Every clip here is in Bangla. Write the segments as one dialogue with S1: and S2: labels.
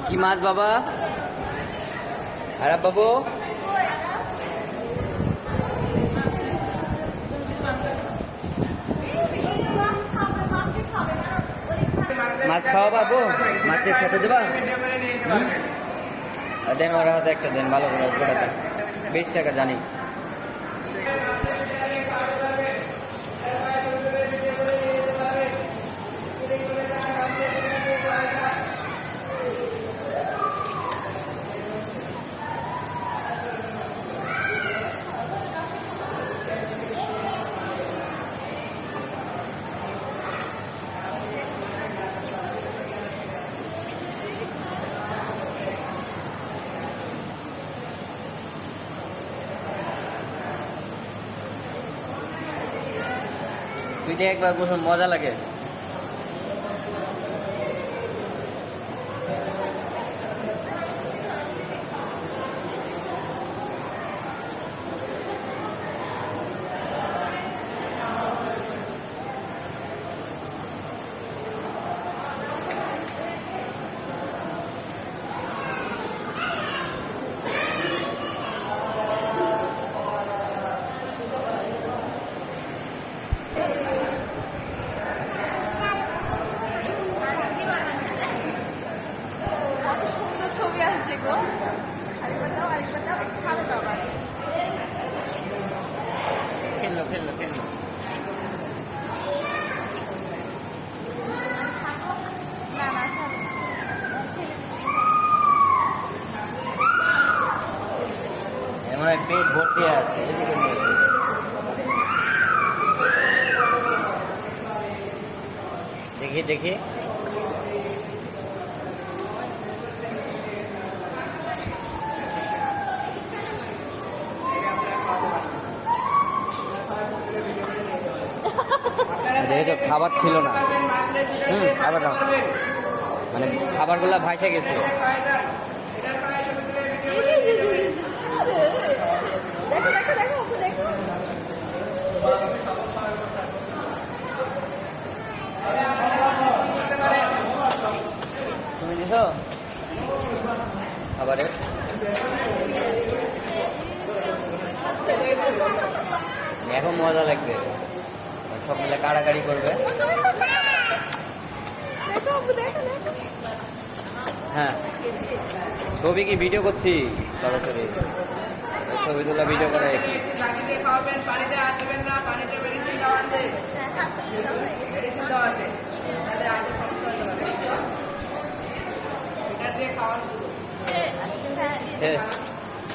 S1: কি মাছ বাবা? আরাব বাবু, মাছ খাওয়া বাবু? মাছকে খেতে দেবা? দেন ওর হাতে একটা দেন, ভালো করে গোটাতে 20 টাকা জানি। তুই দেখ একবার বসুন, মজা লাগে। খেললো খেললো খেললো। এমন পেট ভর্তি আছে, দেখি দেখি। যেহেতু খাবার ছিল না, খাবার না মানে খাবারগুলো ভাসে গেছে। তুমি দিছো খাবারে? এখন মজা লাগবে, সব মিলে কাড়াকাড়ি করবে। হ্যাঁ, ছবি কি ভিডিও করছি সরাসরি? ছবি তোলা ভিডিও করে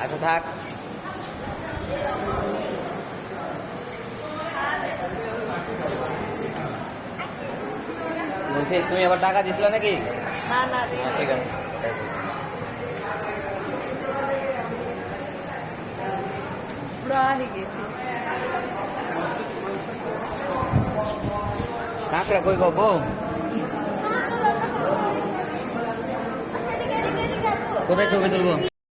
S1: আচ্ছা থাক। বলছি তুমি আবার টাকা দিছিল নাকি?
S2: না না,
S1: ঠিক আছে। কাঁকড়া কই গো বউ? কোথায় ছবি তুলবো?